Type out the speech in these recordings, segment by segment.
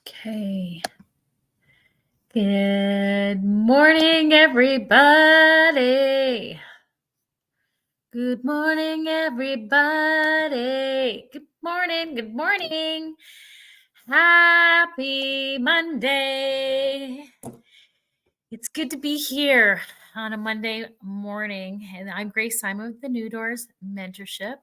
Okay. Good morning, everybody. Good morning, everybody. Good morning. Good morning. Happy Monday. It's good to be here on a Monday morning. And I'm Grace Simon with the New Doors Mentorship.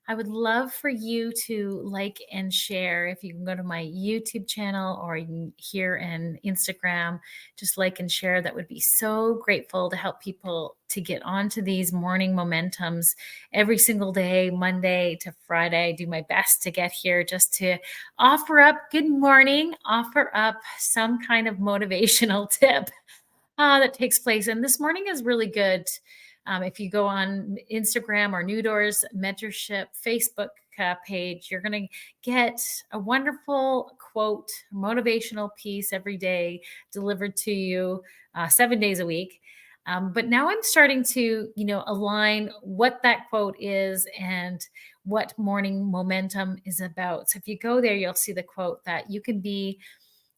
I would love for you to like and share. If you can go to my YouTube channel or you can here in Instagram, just like and share. That would be so grateful to help people to get onto these morning momentums every single day, Monday to Friday. I do my best to get here just to offer up good morning, offer up some kind of motivational tip that takes place. And this morning is really good. If you go on Instagram or New Doors Mentorship Facebook page, you're going to get a wonderful quote, motivational piece every day delivered to you 7 days a week. But now I'm starting to, align what that quote is and what morning momentum is about. So if you go there, you'll see the quote that you can be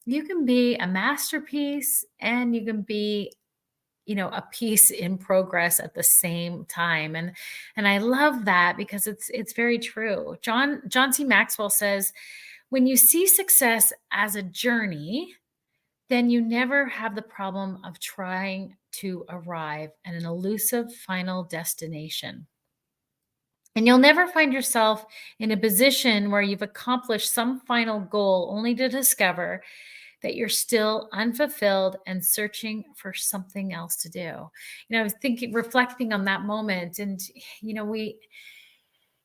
a masterpiece and you can be a piece in progress at the same time. And I love that because it's very true. John C. Maxwell says, when you see success as a journey, then you never have the problem of trying to arrive at an elusive final destination. And you'll never find yourself in a position where you've accomplished some final goal only to discover that you're still unfulfilled and searching for something else to do. I was reflecting on that moment, and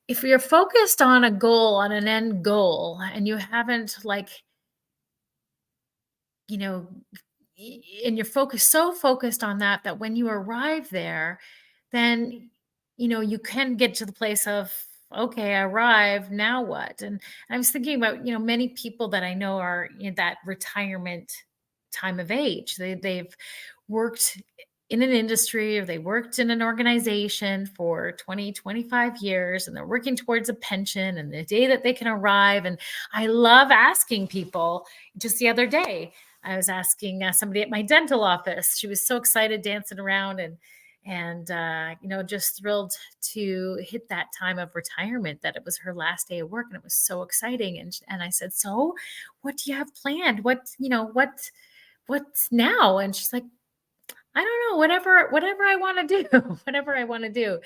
if you're focused on a goal, on an end goal, and you haven't and you're so focused on that when you arrive there, then you can get to the place of, okay, I arrived, now what? And I was thinking about many people that I know are in that retirement time of age. They've worked in an industry, or they worked in an organization for 20, 25 years, and they're working towards a pension and the day that they can arrive. And I love asking people. Just the other day, I was asking somebody at my dental office. She was so excited, dancing around and just thrilled to hit that time of retirement, that it was her last day of work, and it was so exciting. And I said, so what do you have planned? What's now? And she's like, I don't know, whatever I want to do, whatever I want to do.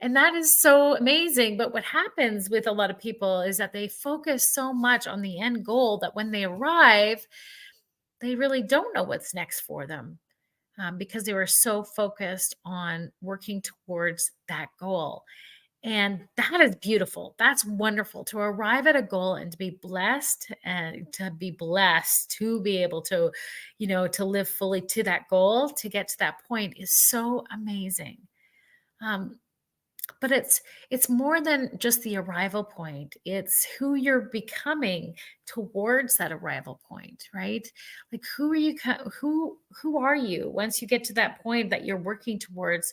And that is so amazing. But what happens with a lot of people is that they focus so much on the end goal that when they arrive, they really don't know what's next for them, because they were so focused on working towards that goal. And that is beautiful. That's wonderful to arrive at a goal and to be blessed, and to be able to, to live fully to that goal, to get to that point is so amazing. But it's more than just the arrival point. It's who you're becoming towards that arrival point, right? Like, who are you? Who are you once you get to that point that you're working towards?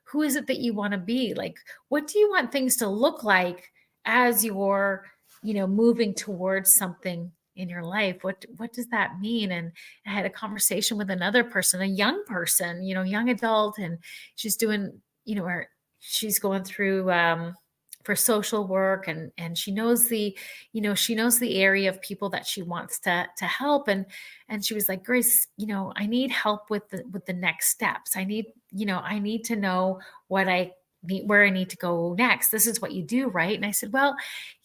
Who is it that you want to be? Like, what do you want things to look like as you're, moving towards something in your life? What does that mean? And I had a conversation with another person, a young person, young adult, and she's doing, her she's going through for social work, and she knows the area of people that she wants to help. And she was like, Grace, I need help with the next steps. I need to know what I need, where I need to go next. This is what you do, right? And I said, well,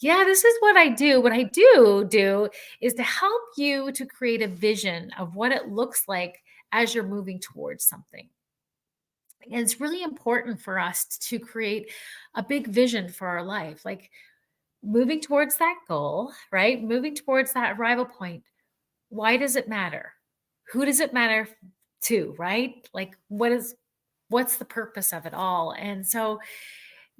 yeah, this is what I do. What I do is to help you to create a vision of what it looks like as you're moving towards something. And it's really important for us to create a big vision for our life, like moving towards that goal, right? Moving towards that arrival point. Why does it matter? Who does it matter to, right? Like, what's the purpose of it all? And so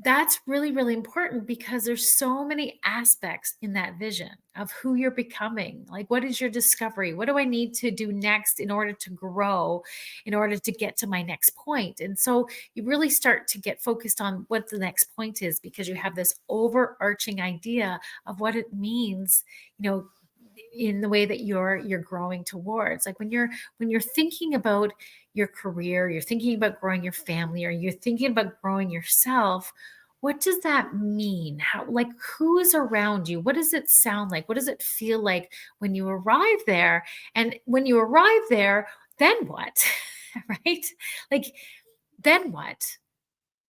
that's really, really important, because there's so many aspects in that vision of who you're becoming. Like, what is your discovery? What do I need to do next in order to grow, in order to get to my next point? And so you really start to get focused on what the next point is, because you have this overarching idea of what it means, in the way that you're growing towards. Like when you're thinking about your career, you're thinking about growing your family, or you're thinking about growing yourself, what does that mean? How, like, who is around you? What does it sound like? What does it feel like when you arrive there? And when you arrive there, then what? Right? Like, then what?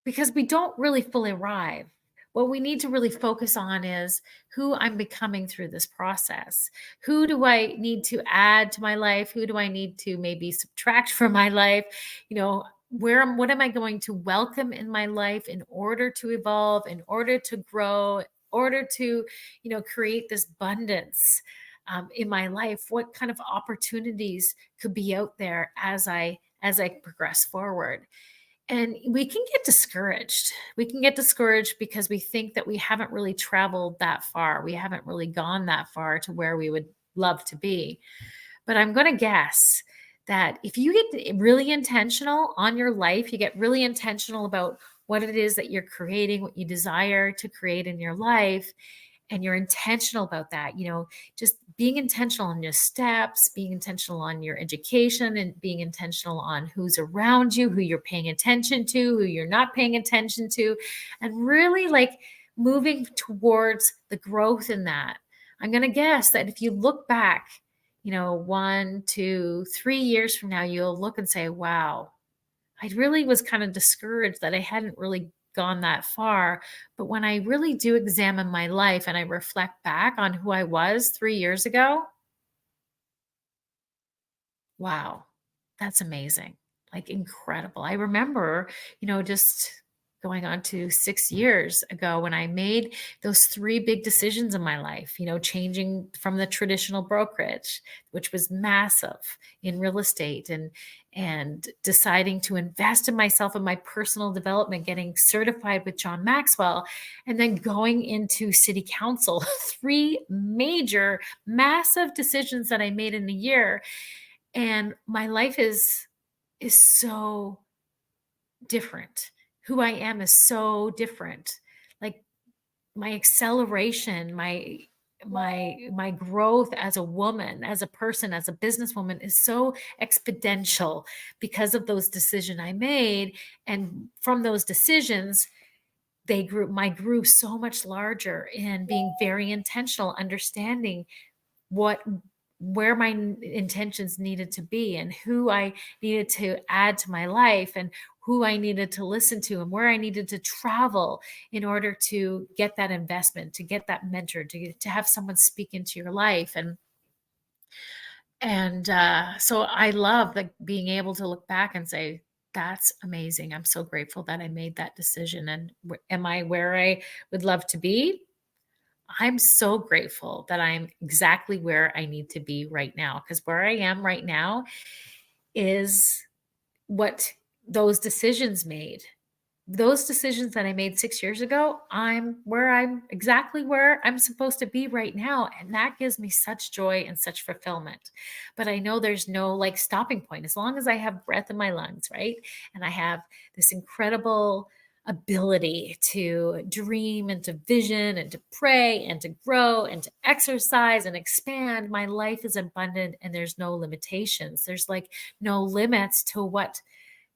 Because we don't really fully arrive. What we need to really focus on is who I'm becoming through this process. Who do I need to add to my life? Who do I need to maybe subtract from my life? You know, what am I going to welcome in my life in order to evolve, in order to grow, in order to, create this abundance in my life? What kind of opportunities could be out there as I progress forward? And we can get discouraged. We can get discouraged because we think that we haven't really traveled that far. We haven't really gone that far to where we would love to be. But I'm going to guess that if you get really intentional on your life, you get really intentional about what it is that you're creating, what you desire to create in your life, and you're intentional about that, just being intentional on your steps, being intentional on your education, and being intentional on who's around you, who you're paying attention to, who you're not paying attention to, and really like moving towards the growth in that. I'm going to guess that if you look back, 1, 2, 3 years from now, you'll look and say, wow, I really was kind of discouraged that I hadn't really gone that far. But when I really do examine my life and I reflect back on who I was 3 years ago, wow, that's amazing. Like incredible. I remember, just going on to 6 years ago when I made those three big decisions in my life, changing from the traditional brokerage, which was massive in real estate, and deciding to invest in myself and my personal development, getting certified with John Maxwell, and then going into city council. Three major, massive decisions that I made in a year. And my life is so different. Who I am is so different. Like my acceleration, my growth as a woman, as a person, as a businesswoman is so exponential because of those decisions I made. And from those decisions, grew so much larger in being very intentional, understanding what where my intentions needed to be and who I needed to add to my life and who I needed to listen to and where I needed to travel in order to get that investment, to get that mentor, to have someone speak into your life. And so I love like being able to look back and say, that's amazing. I'm so grateful that I made that decision. And am I where I would love to be? I'm so grateful that I'm exactly where I need to be right now, because where I am right now is what those decisions made. Those decisions that I made 6 years ago, I'm exactly where I'm supposed to be right now. And that gives me such joy and such fulfillment. But I know there's no like stopping point as long as I have breath in my lungs, right? And I have this incredible ability to dream and to vision and to pray and to grow and to exercise and expand. My life is abundant and there's no limitations. There's like no limits to what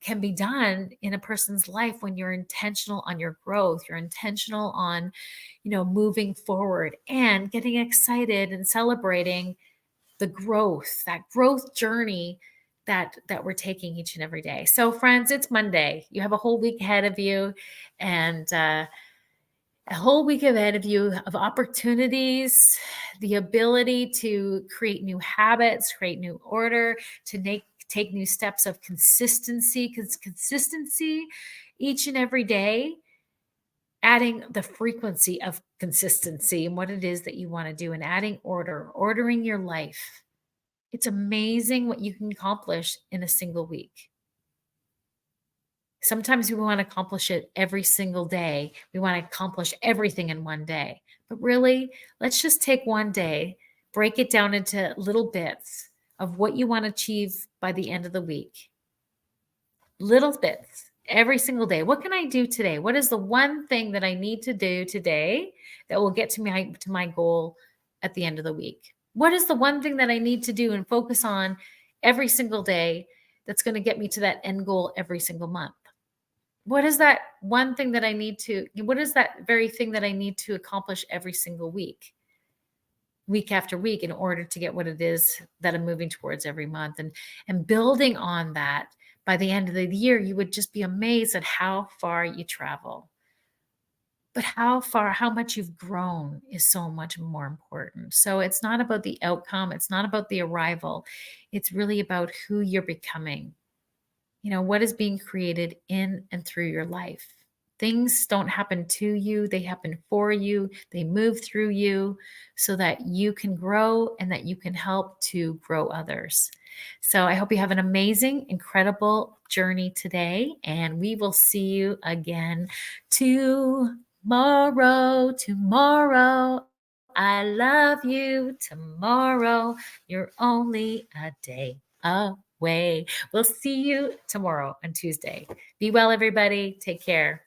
can be done in a person's life when you're intentional on your growth, you're intentional on, moving forward and getting excited and celebrating the growth, that growth journey that we're taking each and every day. So friends, it's Monday. You have a whole week ahead of you, and a whole week ahead of you of opportunities, the ability to create new habits, create new order, to take new steps of consistency, because consistency each and every day, adding the frequency of consistency and what it is that you want to do, and adding ordering your life. It's amazing what you can accomplish in a single week. Sometimes we want to accomplish it every single day. We want to accomplish everything in one day. But really, let's just take one day, break it down into little bits of what you want to achieve by the end of the week. Little bits every single day. What can I do today? What is the one thing that I need to do today that will get to my goal at the end of the week? What is the one thing that I need to do and focus on every single day that's going to get me to that end goal every single month? What is that one thing that I need to, what is that very thing that I need to accomplish every single week, week after week, in order to get what it is that I'm moving towards every month? And building on that, by the end of the year, you would just be amazed at how far you travel. But how much you've grown is so much more important. So it's not about the outcome, it's not about the arrival. It's really about who you're becoming. What is being created in and through your life. Things don't happen to you, they happen for you. They move through you so that you can grow and that you can help to grow others. So I hope you have an amazing, incredible journey today, and we will see you again tomorrow. Tomorrow. I love you. Tomorrow. You're only a day away. We'll see you tomorrow on Tuesday. Be well, everybody. Take care.